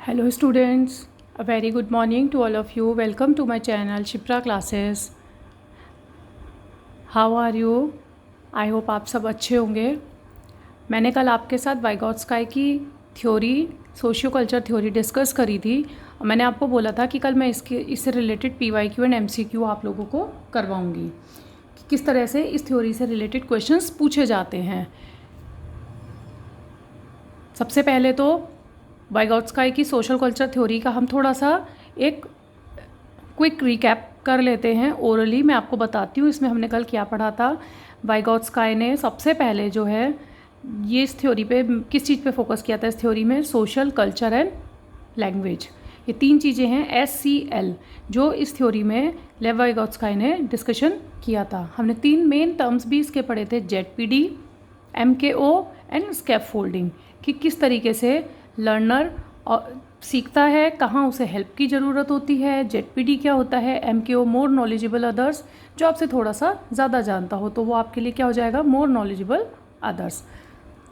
Hello students, a very good morning to all of you. Welcome to my channel Shipra Classes. How are you? I hope आप सब अच्छे होंगे. मैंने कल आपके साथ वाइगॉट्स्काई की theory, socio culture theory discuss करी थी. मैंने आपको बोला था कि कल मैं इससे रिलेटेड PYQ एंड MCQ आप लोगों को करवाऊँगी कि किस तरह से इस थ्योरी से रिलेटेड क्वेश्चंस पूछे जाते हैं. सबसे पहले तो वाइगॉट्स्काई की सोशल कल्चर थ्योरी का हम थोड़ा सा एक क्विक रिकैप कर लेते हैं. ओरली मैं आपको बताती हूँ इसमें हमने कल क्या पढ़ा था. वाइगॉट्स्काई ने सबसे पहले जो है ये इस थ्योरी पे किस चीज़ पे फोकस किया था. इस थ्योरी में सोशल कल्चर एंड लैंग्वेज, ये तीन चीज़ें हैं SCL जो इस थ्योरी में लेव वाइगॉट्स्काई ने डिस्कशन किया था. हमने तीन मेन टर्म्स भी इसके पढ़े थे, ZPD, MKO एंड स्कैफोल्डिंग, कि किस तरीके से लर्नर सीखता है, कहाँ उसे हेल्प की ज़रूरत होती है. ZPD क्या होता है, MKO मोर नॉलेजेबल अदर्स, जो आपसे थोड़ा सा ज़्यादा जानता हो तो वो आपके लिए क्या हो जाएगा, मोर नॉलेजेबल अदर्स.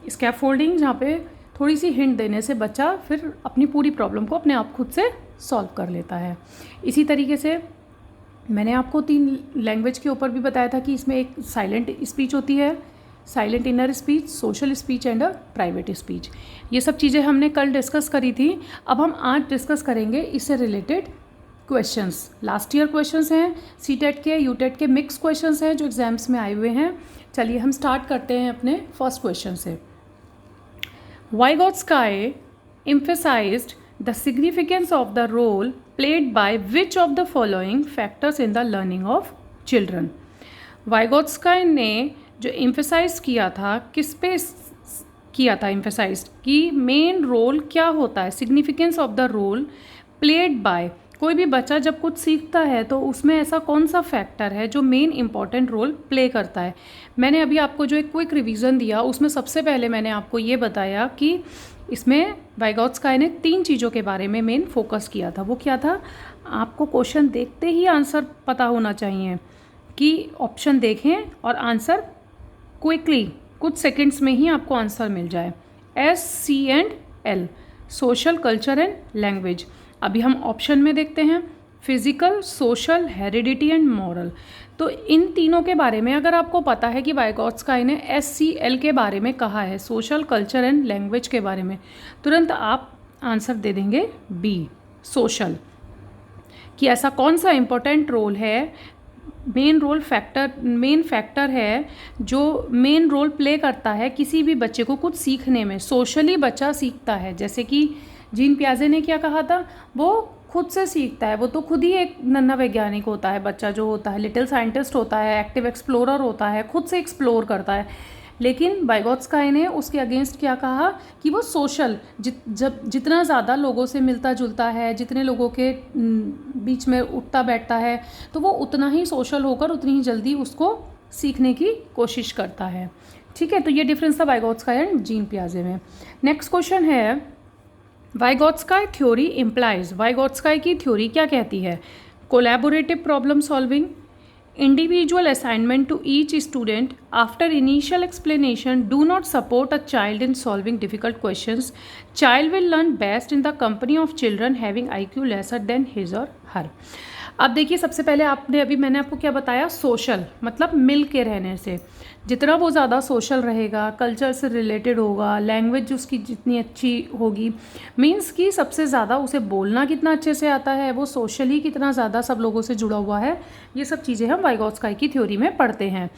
स्कैफोल्डिंग जहाँ पे थोड़ी सी हिंट देने से बच्चा फिर अपनी पूरी प्रॉब्लम को अपने आप खुद से सॉल्व कर लेता है. इसी तरीके से मैंने आपको तीन लैंग्वेज के ऊपर भी बताया था कि इसमें एक साइलेंट स्पीच होती है, silent inner speech, social speech and a private speech. ये सब चीज़ें हमने कल डिस्कस करी थी. अब हम आज डिस्कस करेंगे इससे related questions. Last year questions हैं, CTET के, UTET के मिक्स क्वेश्चंस हैं जो एग्जाम्स में आए हुए हैं. चलिए हम स्टार्ट करते हैं अपने फर्स्ट क्वेश्चन से. वाइगॉट्स्काई emphasized the significance of the role played by which of the following factors in the learning of children. वाइगॉट्स्काई ने जो एम्फेसाइज किया था, किस पे किया था एम्फेसाइज, कि मेन रोल क्या होता है, significance of the role played by. कोई भी बच्चा जब कुछ सीखता है तो उसमें ऐसा कौन सा फैक्टर है जो मेन इंपॉर्टेंट रोल प्ले करता है. मैंने अभी आपको जो एक क्विक रिवीजन दिया उसमें सबसे पहले मैंने आपको ये बताया कि इसमें वाइगॉट्स्काई ने तीन चीज़ों के बारे में मेन फोकस किया था. वो क्या था, आपको क्वेश्चन देखते ही आंसर पता होना चाहिए, कि ऑप्शन देखें और आंसर क्विकली कुछ सेकंड्स में ही आपको आंसर मिल जाए. SCL, social culture and language. अभी हम ऑप्शन में देखते हैं, physical, social, heredity and moral. तो इन तीनों के बारे में अगर आपको पता है कि वाइगॉट्स्काई ने SCL के बारे में कहा है, सोशल कल्चर एंड लैंग्वेज के बारे में, तुरंत आप आंसर दे देंगे B, सोशल. कि ऐसा कौन सा इंपॉर्टेंट रोल है, मेन फैक्टर है जो मेन रोल प्ले करता है किसी भी बच्चे को कुछ सीखने में. सोशली बच्चा सीखता है, जैसे कि जीन पियाजे ने क्या कहा था, वो खुद से सीखता है. वो तो खुद ही एक नन्हा वैज्ञानिक होता है, बच्चा जो होता है लिटिल साइंटिस्ट होता है, एक्टिव एक्सप्लोरर होता है, खुद से एक्सप्लोर करता है. लेकिन वाइगॉट्स्काई ने उसके अगेंस्ट क्या कहा कि वो सोशल, जब जितना ज़्यादा लोगों से मिलता जुलता है, जितने लोगों के बीच में उठता बैठता है, तो वो उतना ही सोशल होकर उतनी ही जल्दी उसको सीखने की कोशिश करता है. ठीक है, तो ये डिफरेंस था वाइगॉट्स्काई एंड जीन पियाजे में. नेक्स्ट क्वेश्चन है, वाइगॉट्स्काई थ्योरी इम्प्लाइज, वाइगॉट्स्काई की थ्योरी क्या कहती है, collaborative problem solving, individual assignment to each student after initial explanation do not support a child in solving difficult questions. Child will learn best in the company of children having IQ lesser than his or her. अब देखिए, सबसे पहले मैंने आपको क्या बताया, social मतलब मिल के रहने से. जितना वो ज़्यादा सोशल रहेगा, कल्चर से रिलेटेड होगा, लैंग्वेज उसकी जितनी अच्छी होगी, मीन्स कि सबसे ज़्यादा उसे बोलना कितना अच्छे से आता है, वो सोशली कितना ज़्यादा सब लोगों से जुड़ा हुआ है, ये सब चीज़ें हम वाइगॉट्स्काई की थ्योरी में पढ़ते हैं.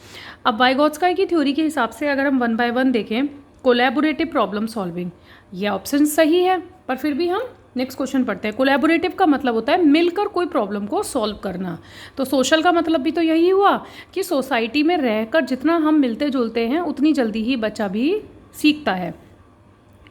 अब वाइगॉट्स्काई की थ्योरी के हिसाब से अगर हम 1 by 1 देखें, कोलैबोरेटिव प्रॉब्लम सॉल्विंग, ये ऑप्शन सही है, पर फिर भी हम नेक्स्ट क्वेश्चन पढ़ते हैं. कोलैबोरेटिव का मतलब होता है मिलकर कोई प्रॉब्लम को सॉल्व करना. तो सोशल का मतलब भी तो यही हुआ कि सोसाइटी में रहकर जितना हम मिलते जुलते हैं उतनी जल्दी ही बच्चा भी सीखता है.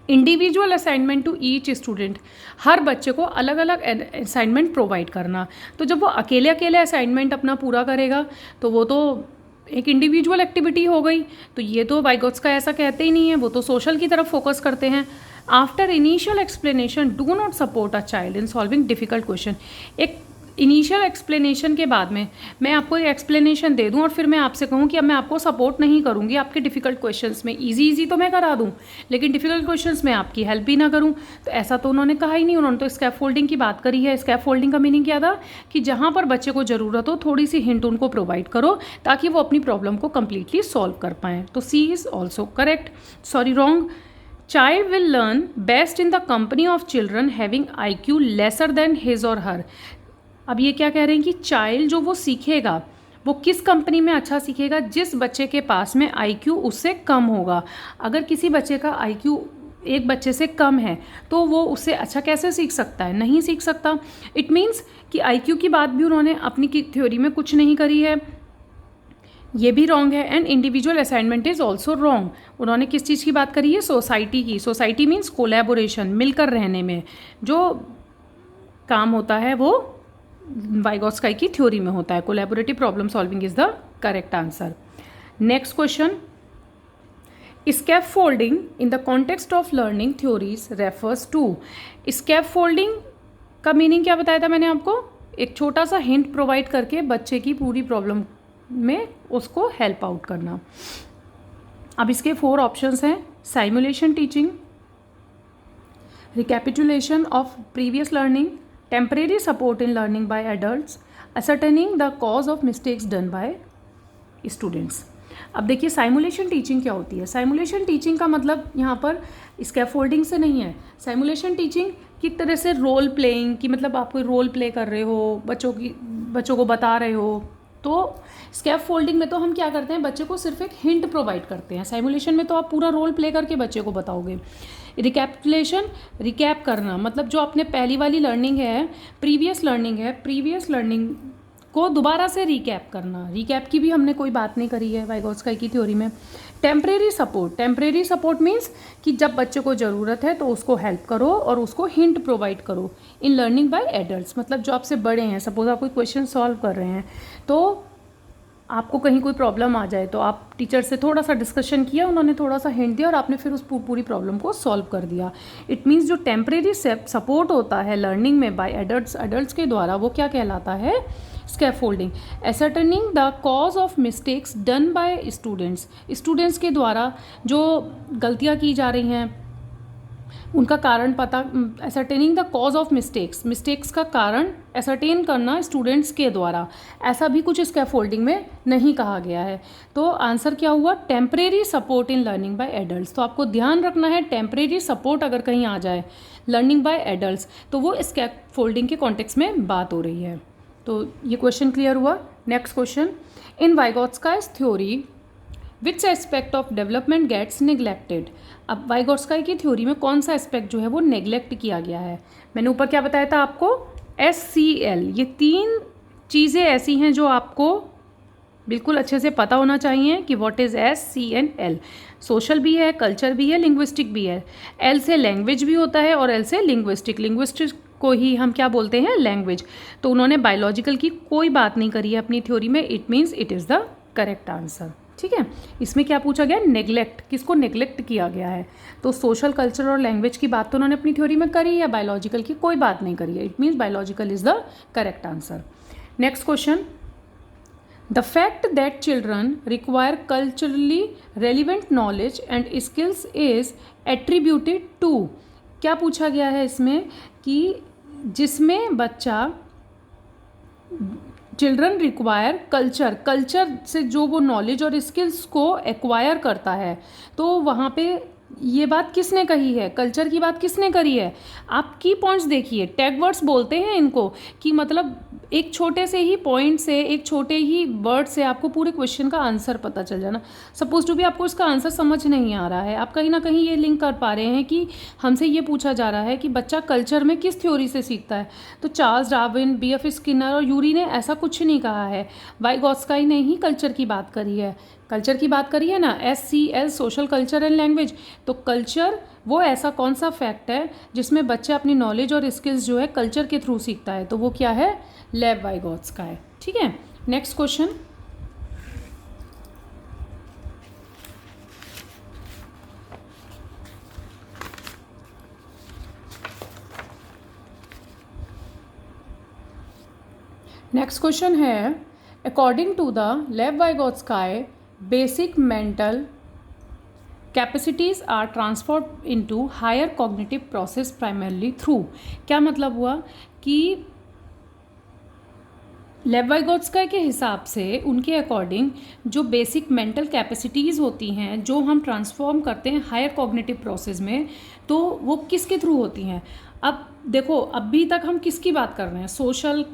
Individual assignment to each student, हर बच्चे को अलग अलग असाइनमेंट प्रोवाइड करना. तो जब वो अकेले अकेले असाइनमेंट अपना पूरा करेगा तो वो तो एक इंडिविजुअल एक्टिविटी हो गई. तो ये तो वाइगॉट्स्काई ऐसा कहते ही नहीं है, वो तो सोशल की तरफ फोकस करते हैं. After initial explanation do not support a child in solving difficult question, एक इनिशियल एक्सप्लेनेशन के बाद में मैं आपको एक एक्सप्लेनेशन दे दूं और फिर मैं आपसे कहूं कि अब मैं आपको सपोर्ट नहीं करूंगी आपके डिफ़िकल्ट क्वेश्चंस में, इजी तो मैं करा दूं लेकिन डिफ़िकल्ट क्वेश्चंस में आपकी हेल्प भी ना करूं, तो ऐसा तो उन्होंने कहा ही नहीं। उन्होंने तो स्कैप फोल्डिंग की बात करी है। स्कैप फोल्डिंग का मीनिंग क्या था कि जहाँ पर बच्चे को ज़रूरत हो थोड़ी सी हिंट उनको प्रोवाइड करो ताकि वो अपनी प्रॉब्लम को कम्प्लीटली सॉल्व कर पाएँ। तो C is also correct, sorry wrong. Child will learn best in the company of children having IQ lesser than his or her। अब ये क्या कह रहे हैं कि चाइल्ड जो वो सीखेगा वो किस कंपनी में अच्छा सीखेगा, जिस बच्चे के पास में IQ उससे कम होगा। अगर किसी बच्चे का IQ एक बच्चे से कम है तो वो उससे अच्छा कैसे सीख सकता है, नहीं सीख सकता। इट मीन्स कि IQ की बात भी उन्होंने अपनी थ्योरी में कुछ नहीं करी है, ये भी रॉन्ग है। And individual assignment is also wrong. उन्होंने किस चीज़ की बात करी है, सोसाइटी की। सोसाइटी मीन्स कोलैबोरेशन, मिलकर रहने में जो काम होता है वो वाइगोत्स्की की थ्योरी में होता है। Collaborative problem solving is the correct answer. Next question, scaffolding in the context of learning theories refers to. Scaffolding का मीनिंग क्या बताया था मैंने आपको, एक छोटा सा हिंट प्रोवाइड करके बच्चे की पूरी प्रॉब्लम में उसको हेल्प आउट करना। अब इसके 4 ऑप्शंस हैं, simulation teaching, recapitulation of previous learning, temporary support in learning by adults, ascertaining the cause of mistakes done by students. अब देखिए साइमुलेशन टीचिंग क्या होती है। साइमुलेशन टीचिंग का मतलब यहाँ पर स्कैफोल्डिंग से नहीं है। साइमुलेशन टीचिंग की तरह से रोल प्लेइंग की, मतलब आप कोई रोल प्ले कर रहे हो, बच्चों को बता रहे हो। तो स्कैप फोल्डिंग में तो हम क्या करते हैं, बच्चे को सिर्फ एक हिंट प्रोवाइड करते हैं। साइमुलेशन में तो आप पूरा रोल प्ले करके बच्चे को बताओगे। रिकैपिटुलेशन, रिकैप करना, मतलब जो आपने पहली वाली लर्निंग है, प्रीवियस लर्निंग को दोबारा से रिकैप करना। रिकैप की भी हमने कोई बात नहीं करी है वाइगोत्स्की की थ्योरी में। टेम्परेरी सपोर्ट मीन्स कि जब बच्चे को ज़रूरत है तो उसको हेल्प करो और उसको हिंट प्रोवाइड करो। इन लर्निंग बाय एडल्ट्स, मतलब जो आपसे बड़े हैं, सपोज आप कोई क्वेश्चन सॉल्व कर रहे हैं तो आपको कहीं कोई प्रॉब्लम आ जाए तो आप टीचर से थोड़ा सा डिस्कशन किया, उन्होंने थोड़ा सा हिंट दिया और आपने फिर उस पूरी प्रॉब्लम को सॉल्व कर दिया। इट मीन्स जो टेम्परेरी सपोर्ट होता है लर्निंग में बाय एडल्ट्स के द्वारा, वो क्या कहलाता है, scaffolding. Ascertaining the cause of mistakes done by students के द्वारा जो गलतियाँ की जा रही हैं उनका कारण पता, एसर्टेनिंग द कॉज ऑफ मिस्टेक्स का कारण एसर्टेन करना स्टूडेंट्स के द्वारा। ऐसा भी कुछ स्कैफोल्डिंग में नहीं कहा गया है। तो आंसर क्या हुआ, temporary support in learning by adults. तो आपको ध्यान रखना है, टेम्परेरी सपोर्ट अगर कहीं आ जाए लर्निंग बाय एडल्ट्स तो वो स्कैफोल्डिंग के कॉन्टेक्स्ट में बात हो रही है। तो ये क्वेश्चन क्लियर हुआ। Next question, in Vygotsky's theory which aspect of development gets neglected. अब वाइगोत्स्की की थ्योरी में कौन सा एस्पेक्ट जो है वो नेग्लेक्ट किया गया है। मैंने ऊपर क्या बताया था आपको, SCL। ये 3 चीज़ें ऐसी हैं जो आपको बिल्कुल अच्छे से पता होना चाहिए कि व्हाट इज़ SCL। सोशल भी है, कल्चर भी है, लिंग्विस्टिक भी है। L से लैंग्वेज भी होता है और L से लिंग्विस्टिक को ही हम क्या बोलते हैं, लैंग्वेज। तो उन्होंने बायोलॉजिकल की कोई बात नहीं करी है अपनी थ्योरी में। It means it is the correct answer. ठीक है, इसमें क्या पूछा गया, नेग्लेक्ट, किसको नेग्लेक्ट किया गया है। तो सोशल, कल्चर और लैंग्वेज की बात तो उन्होंने अपनी थ्योरी में करी है, बायोलॉजिकल की कोई बात नहीं करी है। It means biological is the correct answer. Next question, the fact that children require culturally relevant knowledge and skills is attributed to. क्या पूछा गया है इसमें कि जिसमें बच्चा, चिल्ड्रन रिक्वायर कल्चर से जो वो नॉलेज और स्किल्स को एक्वायर करता है, तो वहाँ पे ये बात किसने कही है, कल्चर की बात किसने करी है। आप की पॉइंट्स देखिए, टैग वर्ड्स बोलते हैं इनको, कि मतलब एक छोटे से ही पॉइंट से, एक छोटे ही वर्ड से आपको पूरे क्वेश्चन का आंसर पता चल जाना। सपोज टू भी आपको इसका आंसर समझ नहीं आ रहा है, आप कहीं ना कहीं ये लिंक कर पा रहे हैं कि हमसे ये पूछा जा रहा है कि बच्चा कल्चर में किस थ्योरी से सीखता है। तो चार्ल्स डार्विन, BF स्किनर और यूरी ने ऐसा कुछ नहीं कहा है। वाइगोत्स्की ने ही कल्चर की बात करी है, कल्चर की बात करी है ना, SCL, social, culture and language. तो कल्चर वो ऐसा कौन सा फैक्ट है जिसमें बच्चा अपनी नॉलेज और स्किल्स जो है कल्चर के थ्रू सीखता है, तो वो क्या है, लेव वाइगोत्स्की है। ठीक है, नेक्स्ट क्वेश्चन, नेक्स्ट क्वेश्चन है, according to the Lev Vygotsky basic mental capacities are transferred into higher cognitive process primarily through. क्या मतलब हुआ कि लेव वाइगोत्स्काई के हिसाब से, उनके अकॉर्डिंग जो बेसिक मेंटल कैपेसिटीज़ होती हैं जो हम ट्रांसफॉर्म करते हैं हायर कॉग्निटिव प्रोसेस में, तो वो किसके थ्रू होती हैं। अब देखो, अभी तक हम किसकी बात कर रहे हैं, सोशल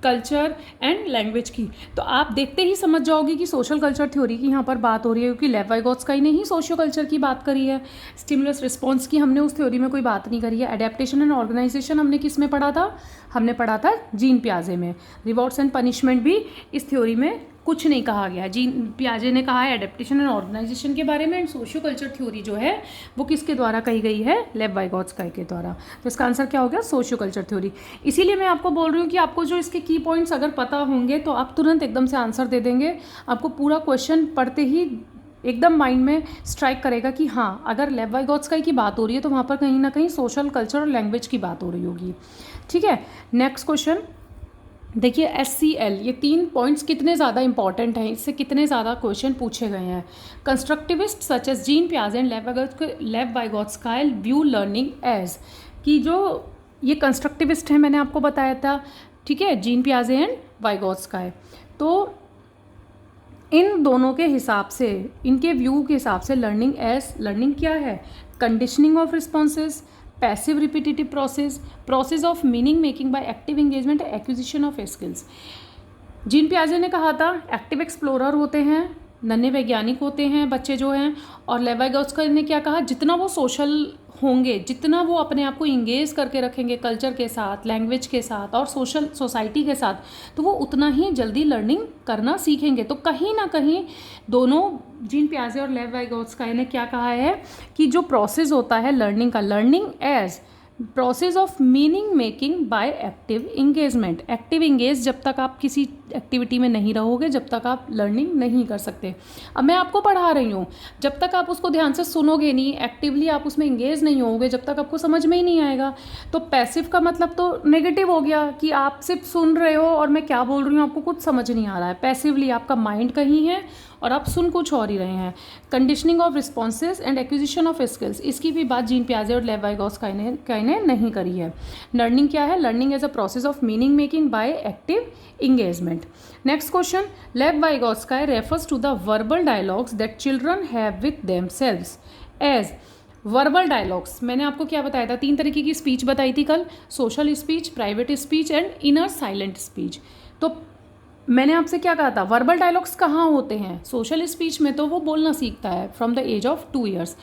कल्चर एंड लैंग्वेज की। तो आप देखते ही समझ जाओगे कि सोशल कल्चर थ्योरी की यहाँ पर बात हो रही है, क्योंकि लेव वाइगोत्स्काई ने ही सोशियो कल्चर की बात करी है। स्टिमुलस रिस्पॉन्स की हमने उस थ्योरी में कोई बात नहीं करी है। एडेप्टेशन एंड ऑर्गेनाइजेशन हमने किस में पढ़ा था, हमने पढ़ा था जीन पियाजे में। रिवॉर्ड्स एंड पनिशमेंट भी इस थ्योरी में कुछ नहीं कहा गया। जीन पियाजे ने कहा है एडेप्टेशन एंड ऑर्गेनाइजेशन के बारे में, एंड सोशियो कल्चर थ्योरी जो है वो किसके द्वारा कही गई है, लेव वाइगोत्स्काई के द्वारा। तो इसका आंसर क्या हो गया, सोशियो कल्चर थ्योरी। इसीलिए मैं आपको बोल रही हूँ कि आपको जो इसके की पॉइंट्स अगर पता होंगे तो आप तुरंत एकदम से आंसर दे देंगे। आपको पूरा क्वेश्चन पढ़ते ही एकदम माइंड में स्ट्राइक करेगा कि हाँ, अगर लेव वाइगोत्स्काई की बात हो रही है तो वहाँ पर कहीं ना कहीं सोशल कल्चर और लैंग्वेज की बात हो रही होगी। ठीक है, नेक्स्ट क्वेश्चन देखिए, SCL, ये 3 पॉइंट्स कितने ज़्यादा इंपॉर्टेंट हैं, इससे कितने ज़्यादा क्वेश्चन पूछे गए हैं। कंस्ट्रक्टिविस्ट सच एज जीन पियाजे and Lev Vygotsky view learning as, कि जो ये कंस्ट्रक्टिविस्ट हैं मैंने आपको बताया था, ठीक है, जीन पियाजे एंड वाइगोत्स्काई। तो इन दोनों के हिसाब से, इनके व्यू के हिसाब से लर्निंग एज, लर्निंग क्या है, conditioning of responses, passive repetitive process of meaning making by active engagement, acquisition of skills. Jean पियाजे ने कहा था एक्टिव एक्सप्लोरर होते हैं, नन्हे वैज्ञानिक होते हैं बच्चे जो हैं, और लेव वाइगोत्स्काई ने क्या कहा, जितना वो सोशल होंगे, जितना वो अपने आप को इंगेज करके रखेंगे कल्चर के साथ, लैंग्वेज के साथ और सोसाइटी के साथ, तो वो उतना ही जल्दी लर्निंग करना सीखेंगे। तो कहीं ना कहीं दोनों, जीन पियाजे और लेव वाइगोत्स्काई ने क्या कहा है कि जो प्रोसेस होता है लर्निंग का, learning as process of meaning making by active engagement. Active engage, जब तक आप किसी एक्टिविटी में नहीं रहोगे जब तक आप लर्निंग नहीं कर सकते। अब मैं आपको पढ़ा रही हूँ, जब तक आप उसको ध्यान से सुनोगे नहीं, एक्टिवली आप उसमें इंगेज नहीं होगे, जब तक आपको समझ में ही नहीं आएगा। तो पैसिव का मतलब तो नेगेटिव हो गया कि आप सिर्फ सुन रहे हो और मैं क्या बोल रही हूँ आपको कुछ समझ नहीं आ रहा है। पैसिवली आपका माइंड कहीं है और आप सुन कुछ और ही रहे हैं। Conditioning of responses and acquisition of skills, इसकी भी बात जीन पियाजे और लेव वाइगोत्स्काई ने नहीं करी है। लर्निंग क्या है, learning as a process of meaning making by active engagement. Next question, Lev Vygotsky refers to the verbal dialogues that children have with themselves as. Verbal dialogues मैंने आपको क्या बताया था, 3 तरीके की स्पीच बताई थी कल, social speech, private speech and inner silent speech. तो मैंने आपसे क्या कहा था, वर्बल डायलॉग्स कहाँ होते हैं, सोशल स्पीच में तो वो बोलना सीखता है from the age of 2 years,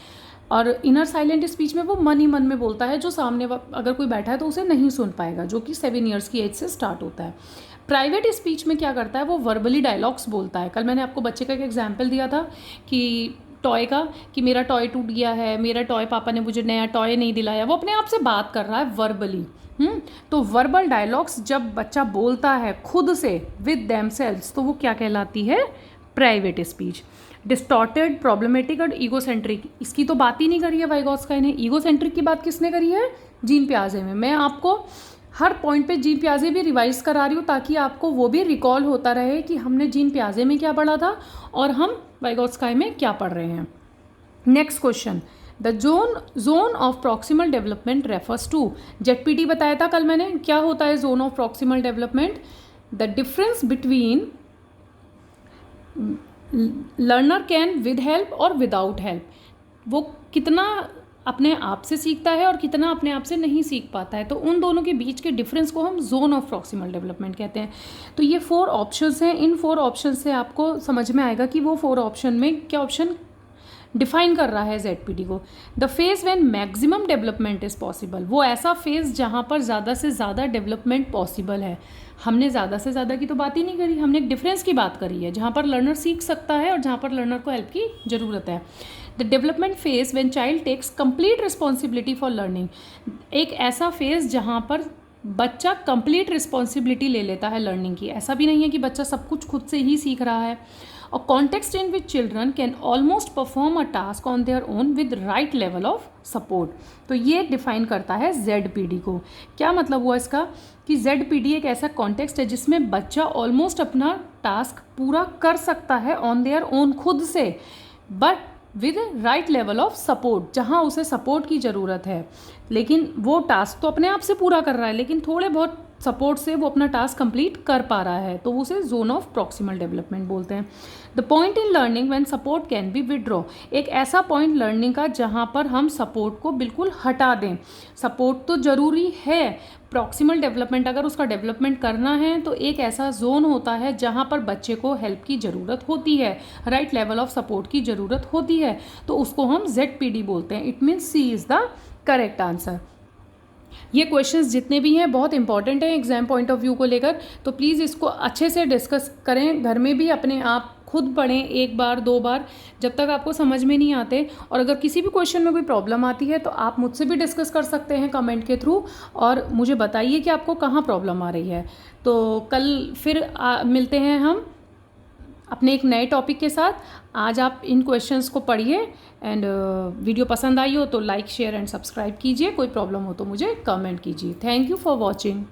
और इनर साइलेंट स्पीच में वो मन ही मन में बोलता है, जो सामने अगर कोई बैठा है तो उसे नहीं सुन पाएगा, जो कि 7 years की एज से स्टार्ट होता है। प्राइवेट स्पीच में क्या करता है, वो वर्बली डायलॉग्स बोलता है। कल मैंने आपको बच्चे का एक एग्जाम्पल दिया था कि टॉय का, कि मेरा टॉय टूट गया है, मेरा टॉय, पापा ने मुझे नया टॉय नहीं दिलाया। वो अपने आप से बात कर रहा है वर्बली। तो वर्बल डायलॉग्स जब बच्चा बोलता है खुद से विद देमसेल्व्स, तो वो क्या कहलाती है, प्राइवेट स्पीच। डिस्टॉर्टेड, प्रॉब्लमेटिक और ईगोसेंट्रिक, इसकी तो बात ही नहीं करी है वाइगोत्स्काई ने। ईगोसेंट्रिक की बात किसने करी है, जीन पियाजे में। मैं आपको हर पॉइंट पे जीन पियाजे भी रिवाइज करा रही हूँ ताकि आपको वो भी रिकॉल होता रहे कि हमने जीन पियाजे में क्या पढ़ा था और हम वाइगोत्स्काई में क्या पढ़ रहे हैं। Next question, the zone of proximal development refers to. ZPT बताया था कल मैंने, क्या होता है zone of proximal development, the difference between learner can with help और विदाउट हेल्प। वो कितना अपने आप से सीखता है और कितना अपने आप से नहीं सीख पाता है, तो उन दोनों के बीच के डिफरेंस को हम जोन ऑफ प्रॉक्सिमल डेवलपमेंट कहते हैं। तो ये 4 ऑप्शंस हैं, इन 4 ऑप्शन से आपको समझ में आएगा कि वो 4 ऑप्शन में क्या ऑप्शन डिफाइन कर रहा है ZPT को। The phase when maximum development is possible, वो ऐसा फेज जहाँ पर ज़्यादा से ज़्यादा डेवलपमेंट पॉसिबल है। हमने ज़्यादा से ज़्यादा की तो बात ही नहीं करी, हमने एक डिफरेंस की बात करी है, जहाँ पर लर्नर सीख सकता है और जहाँ पर लर्नर को हेल्प की ज़रूरत है। The development phase when child takes complete responsibility for learning, एक ऐसा फेज जहाँ पर बच्चा कंप्लीट रिस्पॉन्सिबिलिटी ले लेता है लर्निंग की। ऐसा भी नहीं है कि बच्चा सब कुछ खुद से ही सीख रहा है। A context in which children can almost perform a task on their own with right level of support. तो ये डिफाइन करता है ZPD को। क्या मतलब हुआ इसका कि ZPD एक ऐसा कॉन्टेक्स्ट है जिसमें बच्चा ऑलमोस्ट अपना टास्क पूरा कर सकता है ऑन देयर ओन खुद से, but with right level of support, जहाँ उसे सपोर्ट की ज़रूरत है। लेकिन वो टास्क तो अपने आप से पूरा कर रहा है, लेकिन थोड़े बहुत सपोर्ट से वो अपना टास्क कंप्लीट कर पा रहा है, तो उसे जोन ऑफ प्रॉक्सिमल डेवलपमेंट बोलते हैं। The point in learning when support can be withdraw, एक ऐसा पॉइंट लर्निंग का जहाँ पर हम सपोर्ट को बिल्कुल हटा दें। सपोर्ट तो ज़रूरी है, प्रॉक्सिमल डेवलपमेंट अगर उसका डेवलपमेंट करना है तो एक ऐसा जोन होता है जहाँ पर बच्चे को हेल्प की ज़रूरत होती है, राइट लेवल ऑफ सपोर्ट की ज़रूरत होती है, तो उसको हम ZPD बोलते हैं। It means C is the correct answer. ये क्वेश्चंस जितने भी हैं बहुत इंपॉर्टेंट हैं एग्जाम पॉइंट ऑफ व्यू को लेकर, तो प्लीज़ इसको अच्छे से डिस्कस करें, घर में भी अपने आप खुद पढ़ें 1 बार 2 बार जब तक आपको समझ में नहीं आते। और अगर किसी भी क्वेश्चन में कोई प्रॉब्लम आती है तो आप मुझसे भी डिस्कस कर सकते हैं कमेंट के थ्रू, और मुझे बताइए कि आपको कहाँ प्रॉब्लम आ रही है। तो कल फिर मिलते हैं हम अपने एक नए टॉपिक के साथ। आज आप इन क्वेश्चंस को पढ़िए, एंड वीडियो पसंद आई हो तो लाइक शेयर एंड सब्सक्राइब कीजिए। कोई प्रॉब्लम हो तो मुझे कमेंट कीजिए। Thank you for watching.